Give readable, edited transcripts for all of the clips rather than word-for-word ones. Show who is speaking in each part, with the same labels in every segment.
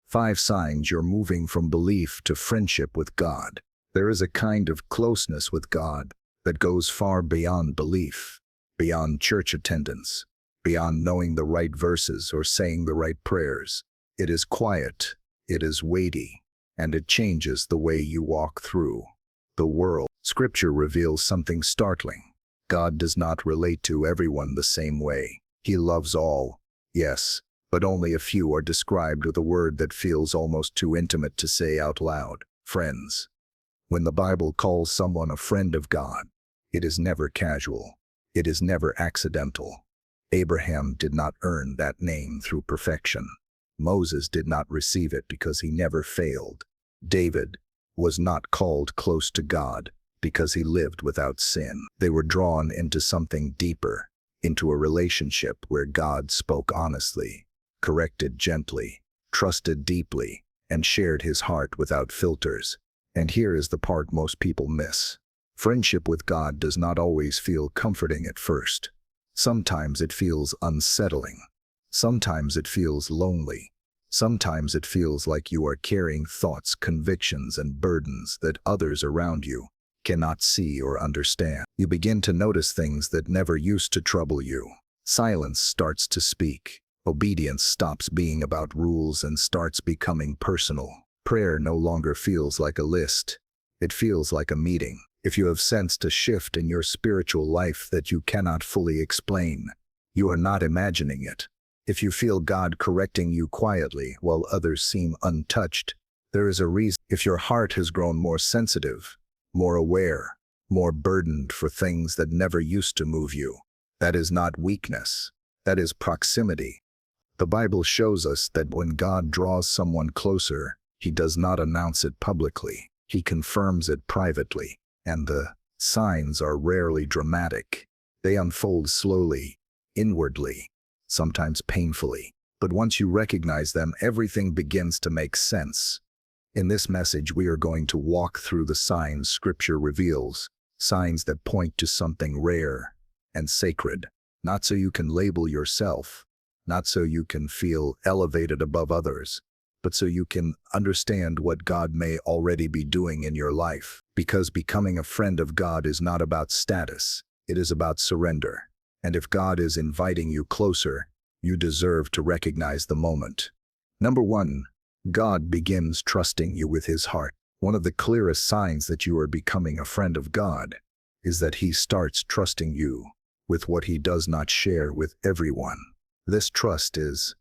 Speaker 1: 5 signs you're moving from belief to friendship with God. There is a kind of closeness with God that goes far beyond belief, beyond church attendance, beyond knowing the right verses or saying the right prayers. It is quiet, it is weighty, and it changes the way you walk through the world. Scripture reveals something startling. God does not relate to everyone the same way. He loves all, yes, but only a few are described with a word that feels almost too intimate to say out loud: friends. When the Bible calls someone a friend of God, it is never casual. It is never accidental. Abraham did not earn that name through perfection. Moses did not receive it because he never failed. David was not called close to God because he lived without sin. They were drawn into something deeper, into a relationship where God spoke honestly, corrected gently, trusted deeply, and shared his heart without filters. And here is the part most people miss. Friendship with God does not always feel comforting at first. Sometimes it feels unsettling. Sometimes it feels lonely. Sometimes it feels like you are carrying thoughts, convictions, and burdens that others around you cannot see or understand. You begin to notice things that never used to trouble you. Silence starts to speak. Obedience stops being about rules and starts becoming personal. Prayer no longer feels like a list. It feels like a meeting. If you have sensed a shift in your spiritual life that you cannot fully explain, you are not imagining it. If you feel God correcting you quietly while others seem untouched, there is a reason. If your heart has grown more sensitive, more aware, more burdened for things that never used to move you, that is not weakness. That is proximity. The Bible shows us that when God draws someone closer, he does not announce it publicly. He confirms it privately. And the signs are rarely dramatic. They unfold slowly, inwardly, sometimes painfully. But once you recognize them, everything begins to make sense. In this message, we are going to walk through the signs Scripture reveals, signs that point to something rare and sacred, not so you can label yourself, not so you can feel elevated above others, but so you can understand what God may already be doing in your life. Because becoming a friend of God is not about status, it is about surrender. And if God is inviting you closer, you deserve to recognize the moment. Number 1, God begins trusting you with his heart. One of the clearest signs that you are becoming a friend of God is that he starts trusting you with what he does not share with everyone. This trust is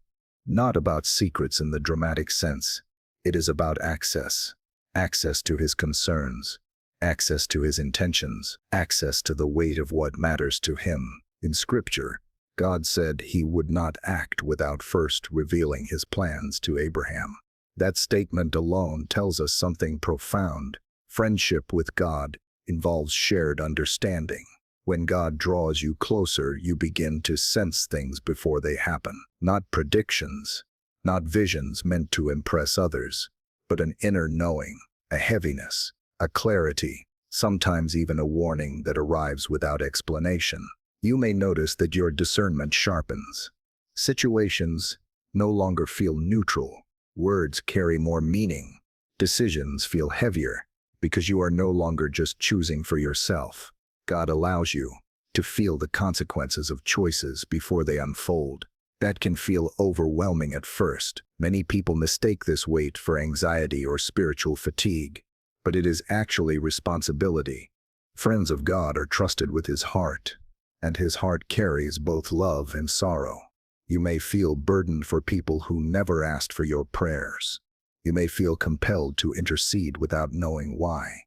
Speaker 1: not about secrets in the dramatic sense. It is about access. Access to his concerns, access to his intentions, access to the weight of what matters to him. In Scripture, God said he would not act without first revealing his plans to Abraham. That statement alone tells us something profound. Friendship with God involves shared understanding. When God draws you closer, you begin to sense things before they happen. Not predictions, not visions meant to impress others, but an inner knowing, a heaviness, a clarity, sometimes even a warning that arrives without explanation. You may notice that your discernment sharpens. Situations no longer feel neutral. Words carry more meaning. Decisions feel heavier because you are no longer just choosing for yourself. God allows you to feel the consequences of choices before they unfold. That can feel overwhelming at first. Many people mistake this weight for anxiety or spiritual fatigue, but it is actually responsibility. Friends of God are trusted with his heart, and his heart carries both love and sorrow. You may feel burdened for people who never asked for your prayers. You may feel compelled to intercede without knowing why.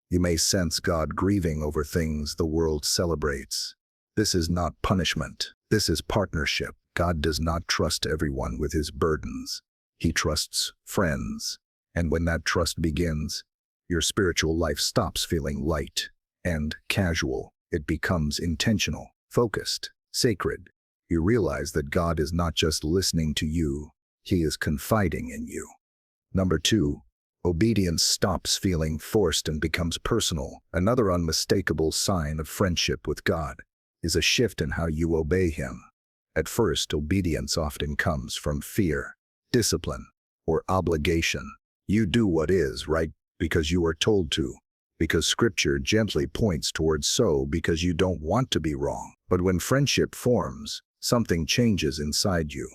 Speaker 1: You may sense God grieving over things the world celebrates. This is not punishment. This is partnership. God does not trust everyone with his burdens. He trusts friends. And when that trust begins, your spiritual life stops feeling light and casual. It becomes intentional, focused, sacred. You realize that God is not just listening to you, he is confiding in you. Number 2, obedience stops feeling forced and becomes personal. Another unmistakable sign of friendship with God is a shift in how you obey him. At first, obedience often comes from fear, discipline, or obligation. You do what is right because you are told to, because Scripture gently points towards so because you don't want to be wrong. But when friendship forms, something changes inside you.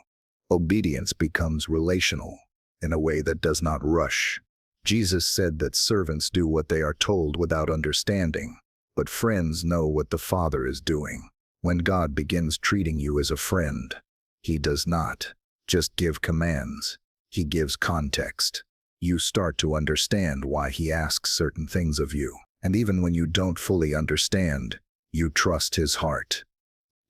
Speaker 1: Obedience becomes relational in a way that does not rush. Jesus said that servants do what they are told without understanding, but friends know what the Father is doing. When God begins treating you as a friend, He does not just give commands, He gives context. You start to understand why He asks certain things of you, and even when you don't fully understand, you trust His heart.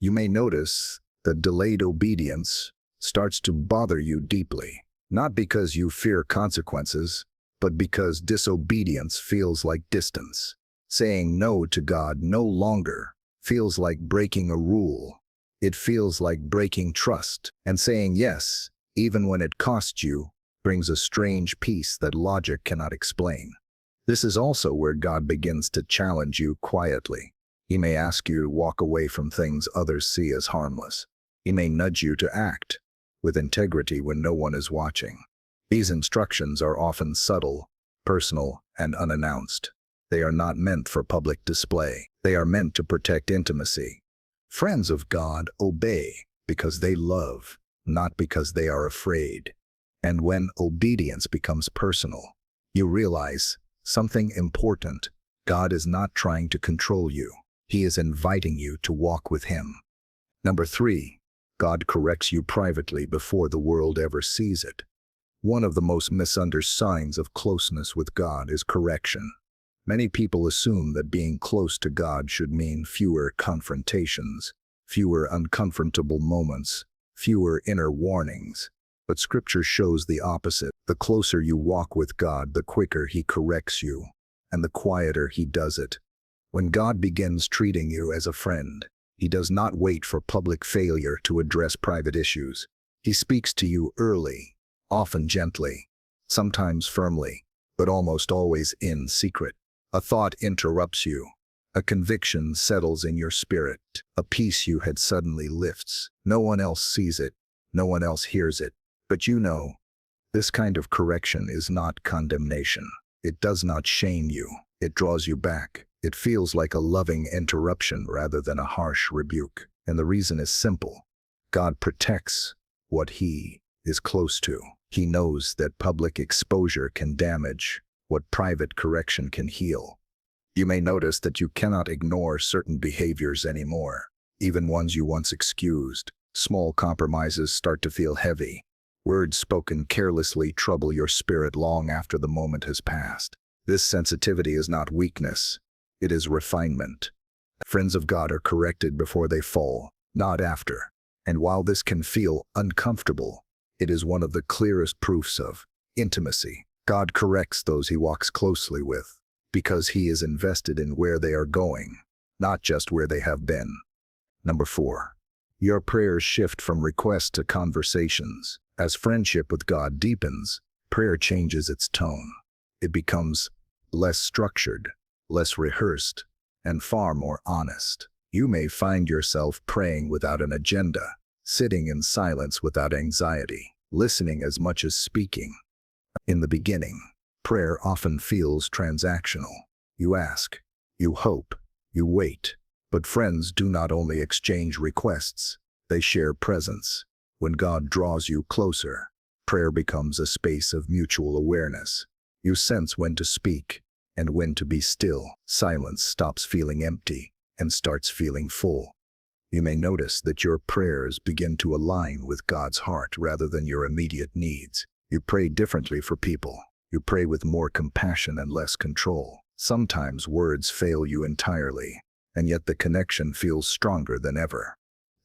Speaker 1: You may notice that delayed obedience starts to bother you deeply, not because you fear consequences, but because disobedience feels like distance. Saying no to God no longer feels like breaking a rule. It feels like breaking trust, and saying yes, even when it costs you, brings a strange peace that logic cannot explain. This is also where God begins to challenge you quietly. He may ask you to walk away from things others see as harmless. He may nudge you to act with integrity when no one is watching. These instructions are often subtle, personal, and unannounced. They are not meant for public display. They are meant to protect intimacy. Friends of God obey because they love, not because they are afraid. And when obedience becomes personal, you realize something important. God is not trying to control you. He is inviting you to walk with Him. Number 3, God corrects you privately before the world ever sees it. One of the most misunderstood signs of closeness with God is correction. Many people assume that being close to God should mean fewer confrontations, fewer uncomfortable moments, fewer inner warnings. But Scripture shows the opposite. The closer you walk with God, the quicker He corrects you, and the quieter He does it. When God begins treating you as a friend, He does not wait for public failure to address private issues. He speaks to you early, often gently, sometimes firmly, but almost always in secret. A thought interrupts you. A conviction settles in your spirit. A peace you had suddenly lifts. No one else sees it. No one else hears it. But you know, this kind of correction is not condemnation. It does not shame you. It draws you back. It feels like a loving interruption rather than a harsh rebuke. And the reason is simple. God protects what He is close to. He knows that public exposure can damage what private correction can heal. You may notice that you cannot ignore certain behaviors anymore, even ones you once excused. Small compromises start to feel heavy. Words spoken carelessly trouble your spirit long after the moment has passed. This sensitivity is not weakness. It is refinement. Friends of God are corrected before they fall, not after. And while this can feel uncomfortable, it is one of the clearest proofs of intimacy. God corrects those He walks closely with, because He is invested in where they are going, not just where they have been. Number 4. Your prayers shift from requests to conversations. As friendship with God deepens, prayer changes its tone. It becomes less structured, less rehearsed, and far more honest. You may find yourself praying without an agenda, sitting in silence without anxiety, listening as much as speaking. In the beginning, prayer often feels transactional. You ask, you hope, you wait. But friends do not only exchange requests, they share presence. When God draws you closer, prayer becomes a space of mutual awareness. You sense when to speak and when to be still. Silence stops feeling empty and starts feeling full. You may notice that your prayers begin to align with God's heart rather than your immediate needs. You pray differently for people. You pray with more compassion and less control. Sometimes words fail you entirely, and yet the connection feels stronger than ever.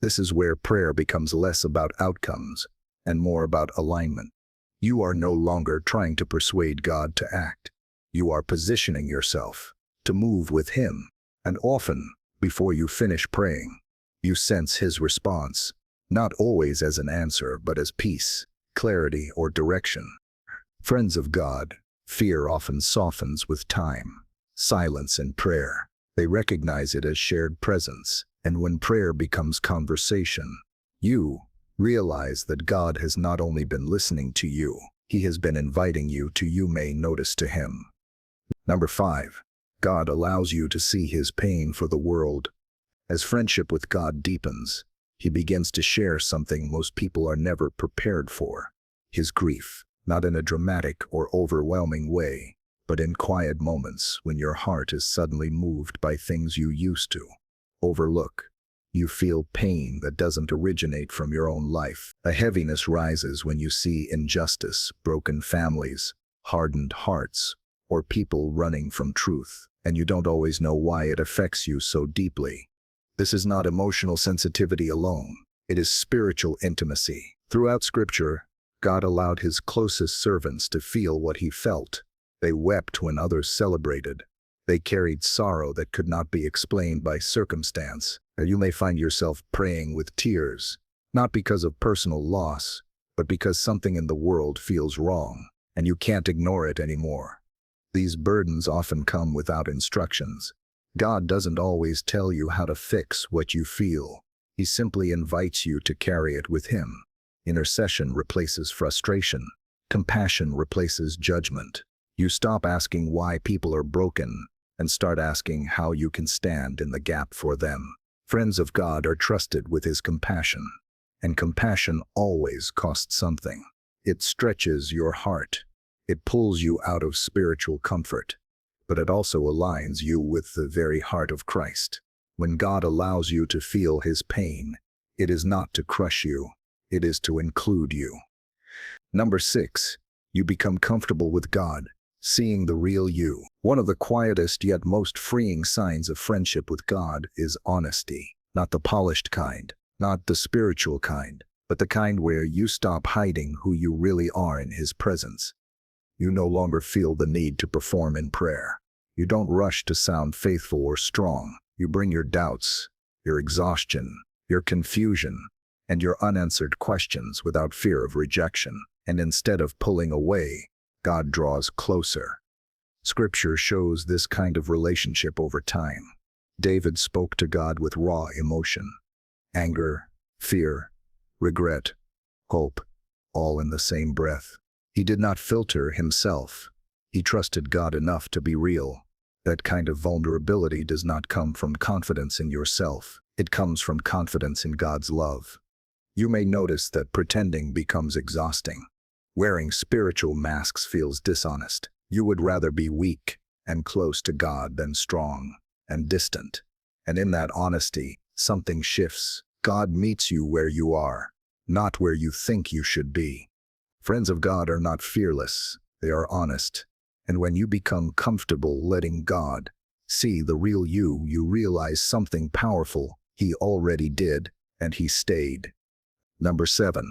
Speaker 1: This is where prayer becomes less about outcomes and more about alignment. You are no longer trying to persuade God to act. You are positioning yourself to move with Him, and often, before you finish praying, you sense His response, not always as an answer but as peace, clarity, or direction. Friends of God, fear often softens with time, silence, and prayer. They recognize it as shared presence, and when prayer becomes conversation, you realize that God has not only been listening to you, He has been inviting you to you may notice to him. Number 5. God allows you to see his pain for the world. As friendship with God deepens, he begins to share something most people are never prepared for. His grief, not in a dramatic or overwhelming way, but in quiet moments when your heart is suddenly moved by things you used to overlook. You feel pain that doesn't originate from your own life. A heaviness rises when you see injustice, broken families, hardened hearts, or people running from truth, and you don't always know why it affects you so deeply. This is not emotional sensitivity alone. It is spiritual intimacy. Throughout Scripture, God allowed his closest servants to feel what he felt. They wept when others celebrated. They carried sorrow that could not be explained by circumstance. And you may find yourself praying with tears, not because of personal loss, but because something in the world feels wrong, and you can't ignore it anymore. These burdens often come without instructions. God doesn't always tell you how to fix what you feel. He simply invites you to carry it with him. Intercession replaces frustration. Compassion replaces judgment. You stop asking why people are broken and start asking how you can stand in the gap for them. Friends of God are trusted with his compassion, and compassion always costs something. It stretches your heart. It pulls you out of spiritual comfort, but it also aligns you with the very heart of Christ. When God allows you to feel his pain, it is not to crush you, it is to include you. Number 6, you become comfortable with God, seeing the real you. One of the quietest yet most freeing signs of friendship with God is honesty. Not the polished kind, not the spiritual kind, but the kind where you stop hiding who you really are in his presence. You no longer feel the need to perform in prayer. You don't rush to sound faithful or strong. You bring your doubts, your exhaustion, your confusion, and your unanswered questions without fear of rejection. And instead of pulling away, God draws closer. Scripture shows this kind of relationship over time. David spoke to God with raw emotion. Anger, fear, regret, hope, all in the same breath. He did not filter himself. He trusted God enough to be real. That kind of vulnerability does not come from confidence in yourself. It comes from confidence in God's love. You may notice that pretending becomes exhausting. Wearing spiritual masks feels dishonest. You would rather be weak and close to God than strong and distant. And in that honesty, something shifts. God meets you where you are, not where you think you should be. Friends of God are not fearless, they are honest. And when you become comfortable letting God see the real you, you realize something powerful he already did, and he stayed. Number 7.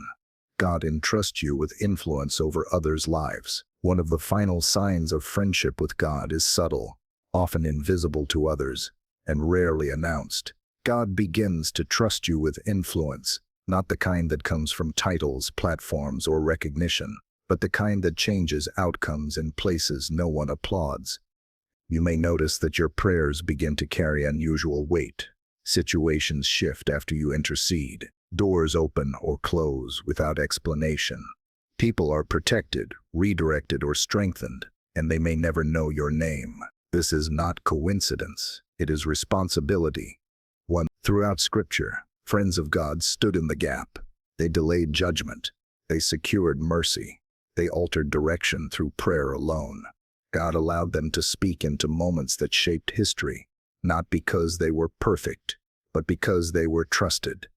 Speaker 1: God entrusts you with influence over others' lives. One of the final signs of friendship with God is subtle, often invisible to others, and rarely announced. God begins to trust you with influence, not the kind that comes from titles, platforms, or recognition, but the kind that changes outcomes in places no one applauds. You may notice that your prayers begin to carry unusual weight. Situations shift after you intercede. Doors open or close without explanation. People are protected, redirected, or strengthened, and they may never know your name. This is not coincidence. It is responsibility. Throughout Scripture, friends of God stood in the gap. They delayed judgment. They secured mercy. They altered direction through prayer alone. God allowed them to speak into moments that shaped history, not because they were perfect, but because they were trusted.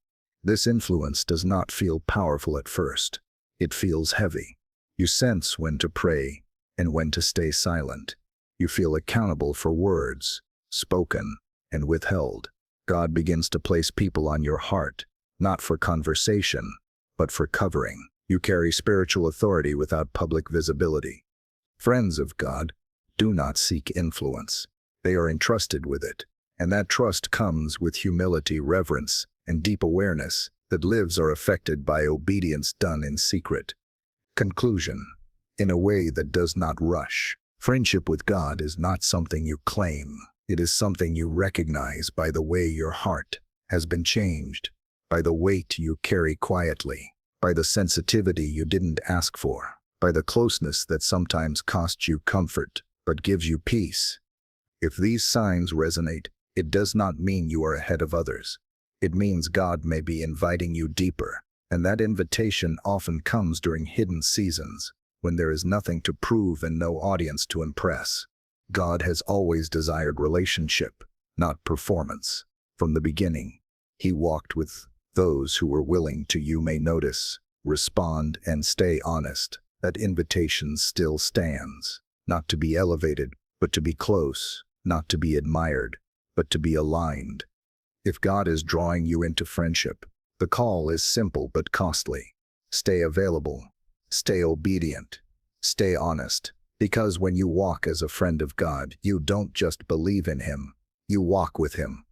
Speaker 1: This influence does not feel powerful at first. It feels heavy. You sense when to pray and when to stay silent. You feel accountable for words, spoken and withheld. God begins to place people on your heart, not for conversation, but for covering. You carry spiritual authority without public visibility. Friends of God do not seek influence. They are entrusted with it, and that trust comes with humility, reverence, and deep awareness that lives are affected by obedience done in secret. Conclusion. In a way that does not rush. Friendship with God is not something you claim. It is something you recognize by the way your heart has been changed, by the weight you carry quietly, by the sensitivity you didn't ask for, by the closeness that sometimes costs you comfort, but gives you peace. If these signs resonate, it does not mean you are ahead of others. It means God may be inviting you deeper, and that invitation often comes during hidden seasons, when there is nothing to prove and no audience to impress. God has always desired relationship, not performance. From the beginning, He walked with those who were willing to, you may notice, respond and stay honest. That invitation still stands, not to be elevated, but to be close, not to be admired, but to be aligned. If God is drawing you into friendship, the call is simple but costly. Stay available, stay obedient, stay honest, because when you walk as a friend of God, you don't just believe in Him, you walk with Him.